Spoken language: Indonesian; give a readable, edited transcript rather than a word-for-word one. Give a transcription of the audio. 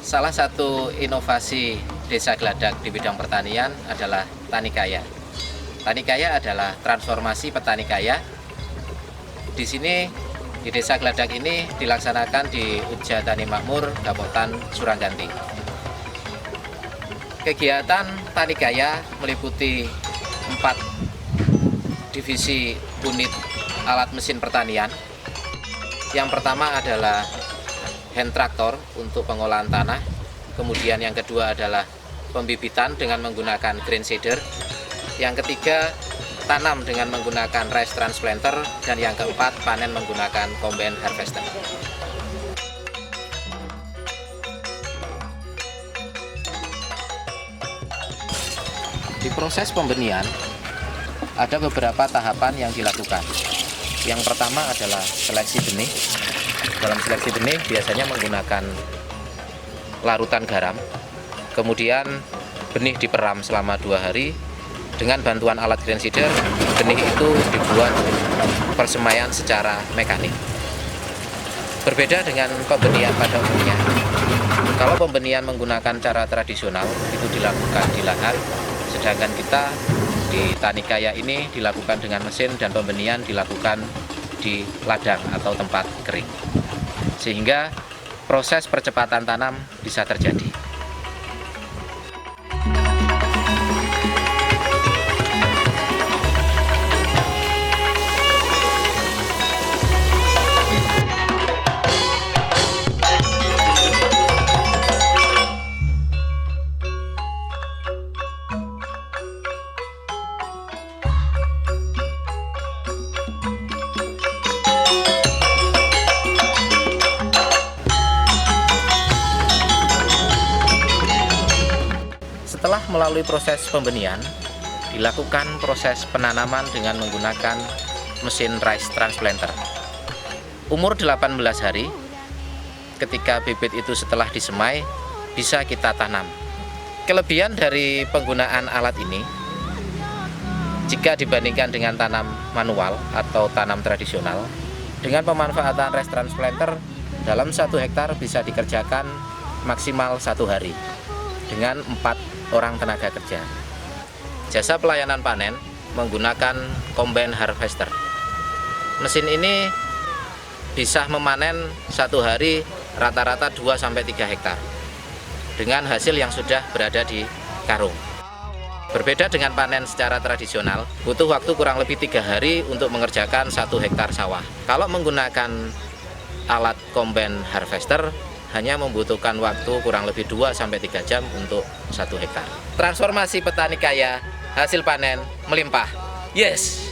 Salah satu inovasi Desa Gladak di bidang pertanian adalah Tani Kaya. Tani Kaya adalah transformasi petani kaya. Di sini di Desa Gladak ini dilaksanakan di Uja Tani Makmur, Kabupaten Surangganti. Kegiatan Tani Kaya meliputi 4 divisi unit alat mesin pertanian. Yang pertama adalah hand traktor untuk pengolahan tanah, kemudian yang kedua adalah pembibitan dengan menggunakan grain seeder, yang ketiga tanam dengan menggunakan rice transplanter, dan yang keempat panen menggunakan combine harvester. Di proses pembenihan ada beberapa tahapan yang dilakukan. Yang pertama adalah seleksi benih. Dalam seleksi benih biasanya menggunakan larutan garam, kemudian benih diperam selama 2 hari. Dengan bantuan alat grain seeder, benih itu dibuat persemaian secara mekanik. Berbeda dengan pembenihan pada umumnya. Kalau pembenihan menggunakan cara tradisional itu dilakukan di lahan, sedangkan kita di Tani Kaya ini dilakukan dengan mesin dan pembenihan dilakukan di ladang atau tempat kering. Sehingga proses percepatan tanam bisa terjadi. Setelah melalui proses pembenihan, dilakukan proses penanaman dengan menggunakan mesin rice transplanter. Umur 18 hari, ketika bibit itu setelah disemai, bisa kita tanam. Kelebihan dari penggunaan alat ini, jika dibandingkan dengan tanam manual atau tanam tradisional, dengan pemanfaatan rice transplanter, dalam 1 hektar bisa dikerjakan maksimal 1 hari, dengan 4 orang tenaga kerja. Jasa pelayanan panen menggunakan combine harvester. Mesin ini bisa memanen 1 hari rata-rata 2-3 hektar dengan hasil yang sudah berada di karung. Berbeda dengan panen secara tradisional, butuh waktu kurang lebih 3 hari untuk mengerjakan 1 hektar sawah. Kalau menggunakan alat combine harvester, hanya membutuhkan waktu kurang lebih 2-3 jam untuk 1 hektar. Transformasi petani kaya, hasil panen melimpah. Yes!